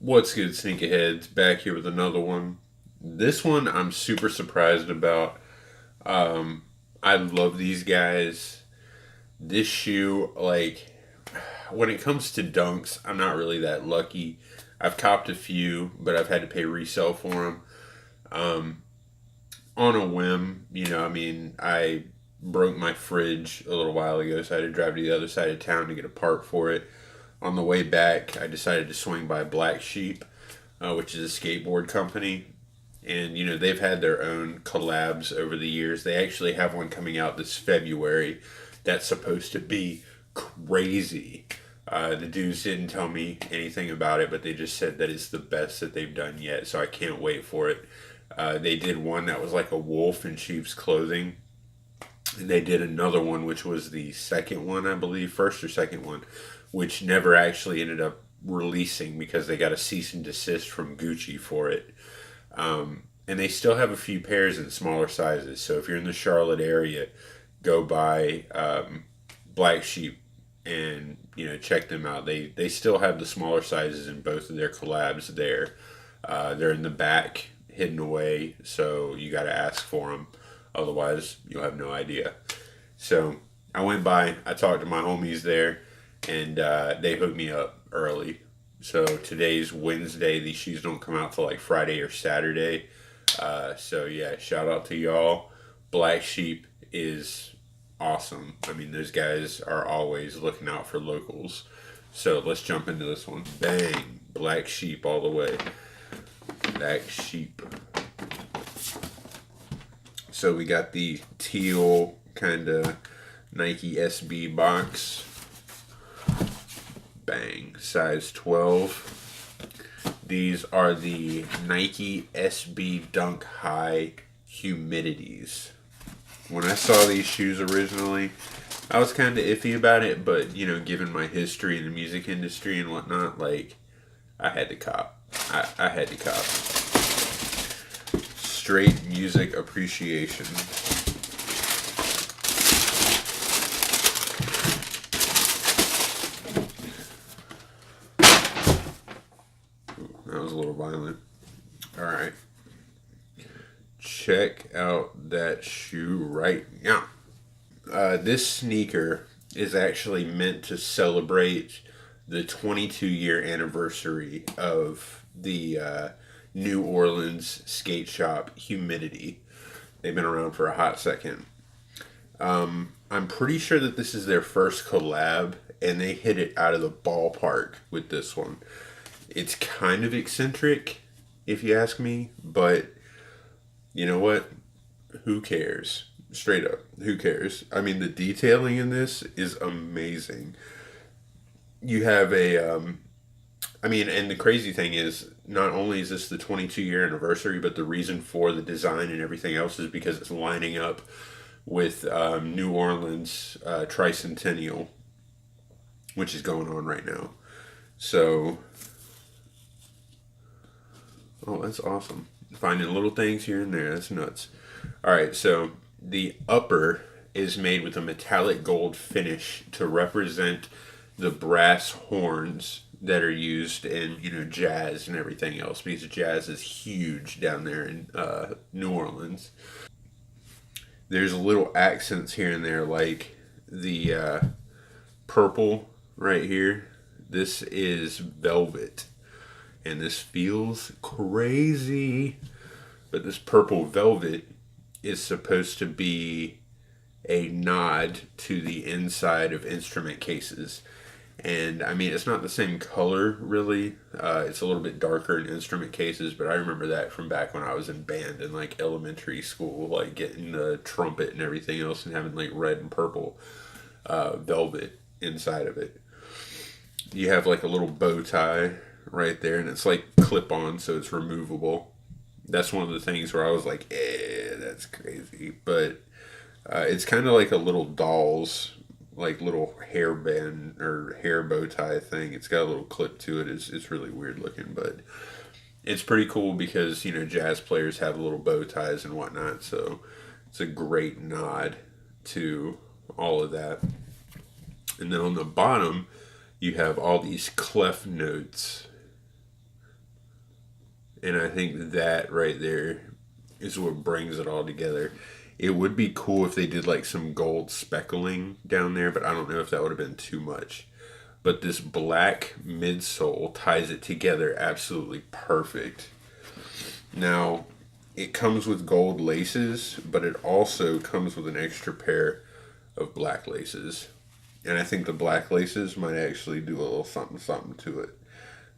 What's good, sneakerheads? Back here with another one. This one I'm super surprised about. Um, I love these guys. This shoe, like, when it comes to dunks, I'm not really that lucky. I've copped a few, but I've had to pay resale for them. Um, on a whim, I broke my fridge a little while ago, so I had to drive to the other side of town to get a part for it. On the way back, I decided to swing by Black Sheep, which is a skateboard company. And, they've had their own collabs over the years. They actually have one coming out this February that's supposed to be crazy. The dudes didn't tell me anything about it, but they just said that it's the best that they've done yet, so I can't wait for it. They did one that was like a wolf in sheep's clothing. And they did another one, which was the second one, I believe, first or second one, which never actually ended up releasing because they got a cease and desist from Gucci for it. And they still have a few pairs in smaller sizes. So if you're in the Charlotte area, go buy Black Sheep and check them out. They still have the smaller sizes in both of their collabs there. They're in the back, hidden away, so you got to ask for them. Otherwise, you'll have no idea. So I went by, I talked to my homies there, and they hooked me up early. So today's Wednesday. These shoes don't come out till like Friday or Saturday. So yeah, shout out to y'all. Black Sheep is awesome. I mean, those guys are always looking out for locals. So let's jump into this one. Bang! Black Sheep all the way. Black Sheep. So we got the teal kind of Nike SB box. Bang. Size 12. These are the Nike SB Dunk High Humidities. When I saw these shoes originally, I was kind of iffy about it, but, given my history in the music industry and whatnot, like, I had to cop. I had to cop. Straight music appreciation. That was a little violent. Alright. Check out that shoe right now. This sneaker is actually meant to celebrate the 22-year anniversary of the New Orleans skate shop Humidity. They've been around for a hot second. I'm pretty sure that this is their first collab, and they hit it out of the ballpark with this one. It's kind of eccentric, if you ask me, but you know what? Who cares? Straight up, who cares? I mean, the detailing in this is amazing. You have and the crazy thing is, not only is this the 22-year anniversary, but the reason for the design and everything else is because it's lining up with New Orleans Tricentennial, which is going on right now. So, oh, that's awesome. Finding little things here and there. That's nuts. All right, so the upper is made with a metallic gold finish to represent the brass horns that are used in, jazz and everything else, because jazz is huge down there in New Orleans. There's little accents here and there, like the purple right here. This is velvet. And this feels crazy. But this purple velvet is supposed to be a nod to the inside of instrument cases. And I mean, it's not the same color really. It's a little bit darker in instrument cases, but I remember that from back when I was in band in like elementary school, like getting the trumpet and everything else and having like red and purple velvet inside of it. You have like a little bow tie right there, and it's like clip on, so it's removable. That's one of the things where I was like, that's crazy. But it's kind of like a little doll's, like little hairband or hair bow tie thing. It's got a little clip to it. It's really weird looking, but it's pretty cool because, jazz players have little bow ties and whatnot. So it's a great nod to all of that. And then on the bottom, you have all these clef notes And I think that right there is what brings it all together. It would be cool if they did like some gold speckling down there, but I don't know if that would have been too much. But this black midsole ties it together absolutely perfect. Now, it comes with gold laces, but it also comes with an extra pair of black laces. And I think the black laces might actually do a little something something to it.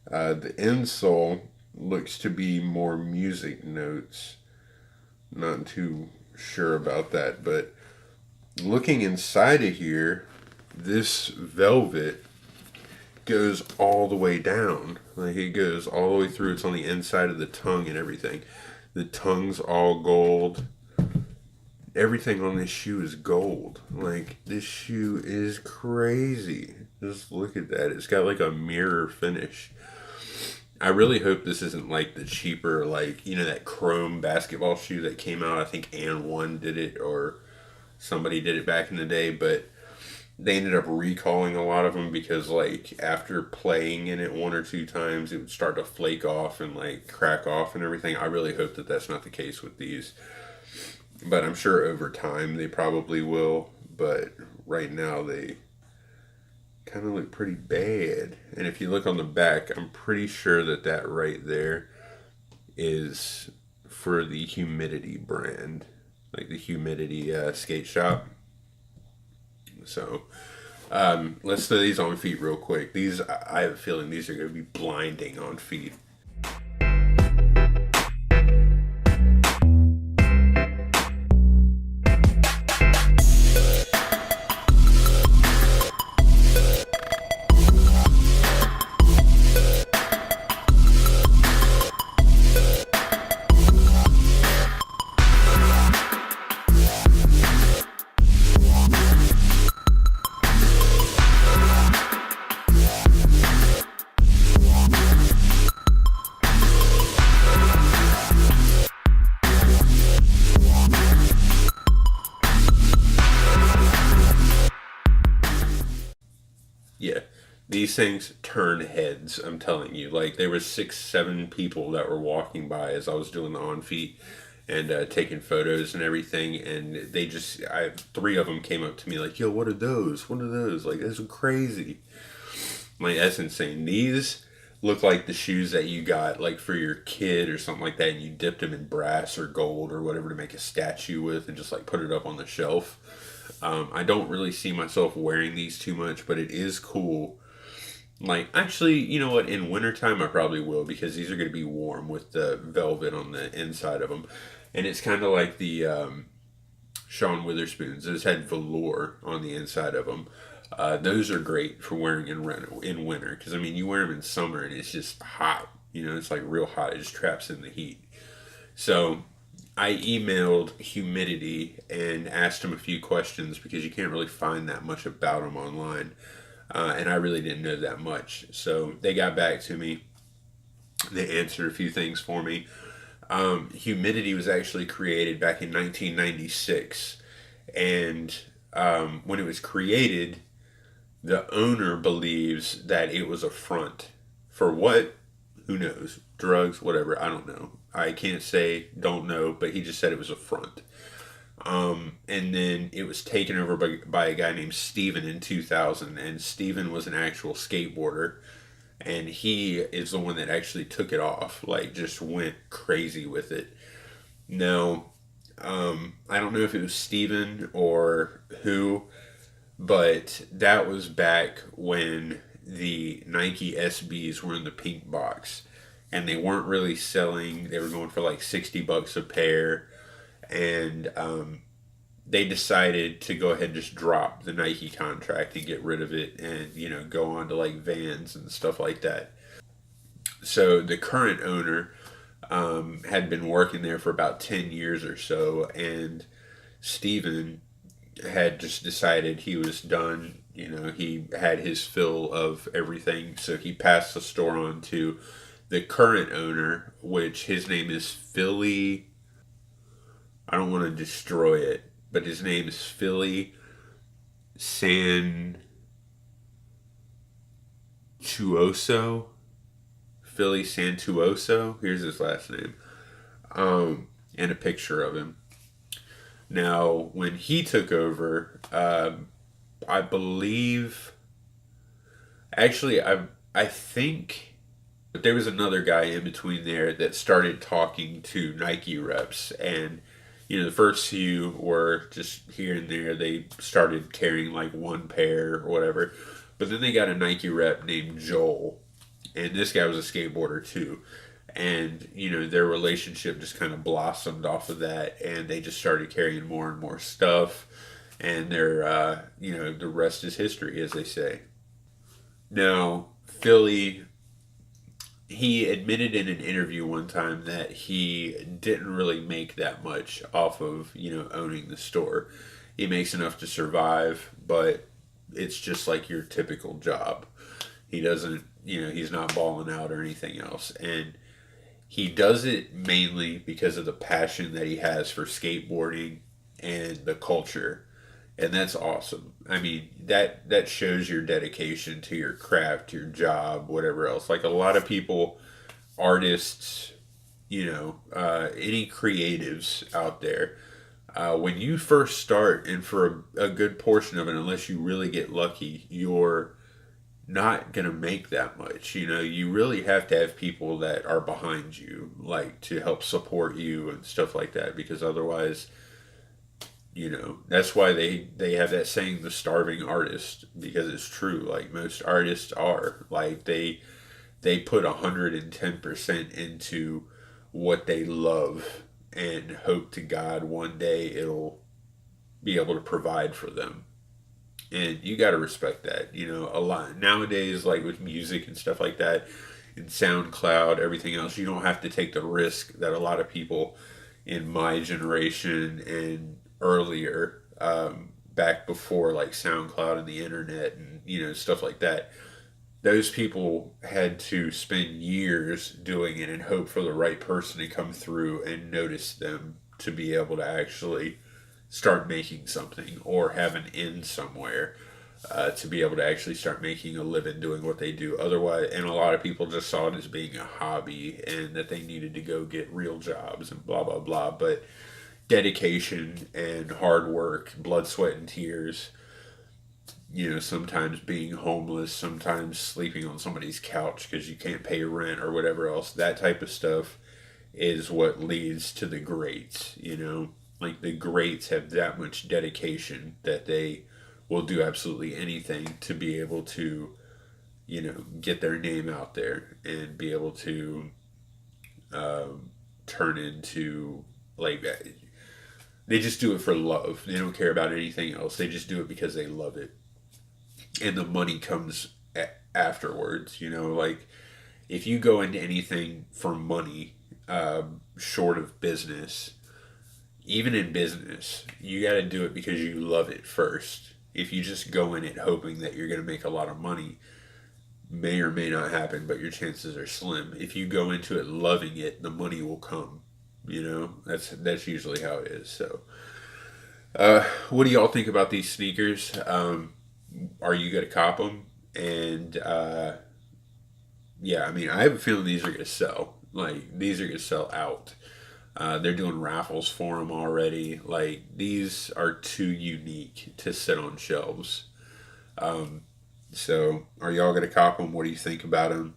The insole looks to be more music notes. Not too sure about that, but looking inside of here, this velvet goes all the way down. Like it goes all the way through. It's on the inside of the tongue and everything. The tongue's all gold. Everything on this shoe is gold. Like this shoe is crazy. Just look at that. It's got like a mirror finish. I really hope this isn't like the cheaper, like, you know, that chrome basketball shoe that came out. I think And1 did it or somebody did it back in the day, but they ended up recalling a lot of them because, like, after playing in it one or two times, it would start to flake off and, like, crack off and everything. I really hope that that's not the case with these. But I'm sure over time they probably will. But right now they kind of look pretty bad. And if you look on the back, I'm pretty sure that that right there is for the Humidity brand, like the Humidity Skate Shop. So let's throw these on feet real quick. These, I have a feeling these are going to be blinding on feet. Yeah, these things turn heads. I'm telling you. Like there were 6, 7 people that were walking by as I was doing the on feet and taking photos and everything, and they just, I 3 of them came up to me like, "Yo, what are those? What are those? Like, that's crazy." Like that's insane. These look like the shoes that you got like for your kid or something like that, and you dipped them in brass or gold or whatever to make a statue with, and just like put it up on the shelf. I don't really see myself wearing these too much, but it is cool. Like, actually, you know what? In wintertime, I probably will because these are going to be warm with the velvet on the inside of them. And it's kind of like the Sean Witherspoons. Those had velour on the inside of them. Those are great for wearing in winter because, I mean, you wear them in summer and it's just hot. You know, it's like real hot. It just traps in the heat. So I emailed Humidity and asked them a few questions because you can't really find that much about them online. And I really didn't know that much. So they got back to me. They answered a few things for me. Humidity was actually created back in 1996. And when it was created, the owner believes that it was a front. For what? Who knows? Drugs, whatever. I don't know. I can't say, don't know, but he just said it was a front. And then it was taken over by a guy named Steven in 2000. And Steven was an actual skateboarder. And he is the one that actually took it off. Like, just went crazy with it. Now, I don't know if it was Steven or who, but that was back when the Nike SBs were in the pink box. And they weren't really selling. They were going for like $60 a pair. And they decided to go ahead and just drop the Nike contract and get rid of it and, you know, go on to like Vans and stuff like that. So the current owner had been working there for about 10 years or so, and Steven had just decided he was done. You know, he had his fill of everything, so he passed the store on to the current owner, which his name is Philly. I don't want to destroy it, but his name is Philly Santuoso. Philly Santuoso. Here's his last name. And a picture of him. Now, when he took over, I believe, actually, I think there was another guy in between there that started talking to Nike reps, and the first few were just here and there. They started carrying like one pair or whatever, but then they got a Nike rep named Joel, and this guy was a skateboarder too. And their relationship just kind of blossomed off of that, and they just started carrying more and more stuff, and the rest is history, as they say. Now, Philly, he admitted in an interview one time that he didn't really make that much off of owning the store. He makes enough to survive, but it's just like your typical job. He doesn't, he's not balling out or anything else, and he does it mainly because of the passion that he has for skateboarding and the culture, and that's awesome. I mean, that shows your dedication to your craft, your job, whatever else. Like a lot of people, artists, any creatives out there, when you first start, and for a good portion of it, unless you really get lucky, you're not gonna make that much. You really have to have people that are behind you, like to help support you and stuff like that, because otherwise, that's why they have that saying, the starving artist, because it's true. Like most artists are, like they put 110% into what they love and hope to God one day it'll be able to provide for them. And you got to respect that. A lot nowadays, like with music and stuff like that, and SoundCloud, everything else, you don't have to take the risk that a lot of people in my generation and earlier, back before like SoundCloud and the internet and stuff like that, those people had to spend years doing it and hope for the right person to come through and notice them to be able to actually start making something or have an end somewhere, to be able to actually start making a living doing what they do. Otherwise, and a lot of people just saw it as being a hobby and that they needed to go get real jobs and blah blah blah. But dedication and hard work, blood, sweat, and tears, sometimes being homeless, sometimes sleeping on somebody's couch because you can't pay rent or whatever else, that type of stuff is what leads to the greats. Like the greats have that much dedication that they will do absolutely anything to be able to, get their name out there and be able to turn into, like, they just do it for love. They don't care about anything else. They just do it because they love it. And the money comes afterwards. Like if you go into anything for money, short of business, even in business, you got to do it because you love it first. If you just go in it hoping that you're going to make a lot of money, may or may not happen, but your chances are slim. If you go into it loving it, the money will come. That's usually how it is. So, what do y'all think about these sneakers? Are you going to cop them? And yeah, I mean, I have a feeling these are going to sell. Like these are going to sell out. They're doing raffles for them already. Like these are too unique to sit on shelves. So are y'all gonna cop them? What do you think about them?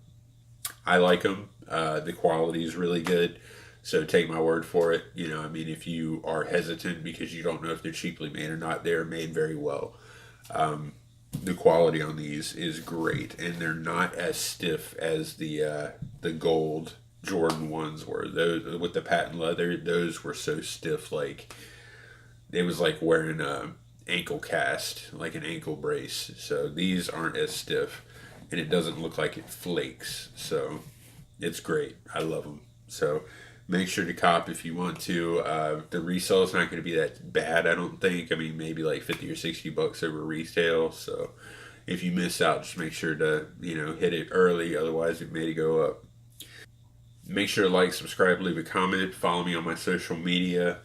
I like them. The quality is really good. So take my word for it. I mean, if you are hesitant because you don't know if they're cheaply made or not, they're made very well. The quality on these is great, and they're not as stiff as the gold Jordan ones were. Those with the patent leather, those were so stiff, like it was like wearing a ankle cast, like an ankle brace. So these aren't as stiff, and it doesn't look like it flakes. So it's great. I love them. So make sure to cop if you want to. The resale is not going to be that bad, I don't think. I mean, maybe like 50 or 60 bucks over retail. So if you miss out, just make sure to hit it early. Otherwise, it may go up. Make sure to like, subscribe, leave a comment, follow me on my social media.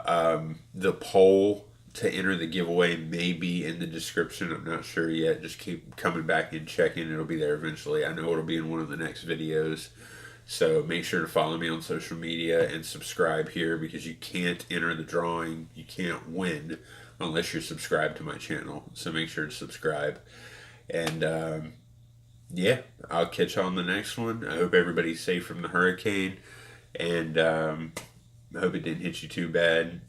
The poll to enter the giveaway may be in the description. I'm not sure yet. Just keep coming back and checking. It'll be there eventually. I know it'll be in one of the next videos. So make sure to follow me on social media and subscribe here, because you can't enter the drawing. You can't win unless you're subscribed to my channel. So make sure to subscribe. And yeah, I'll catch you on the next one. I hope everybody's safe from the hurricane. And I hope it didn't hit you too bad.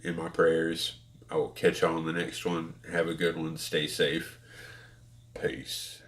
In my prayers. I will catch you on the next one. Have a good one. Stay safe. Peace.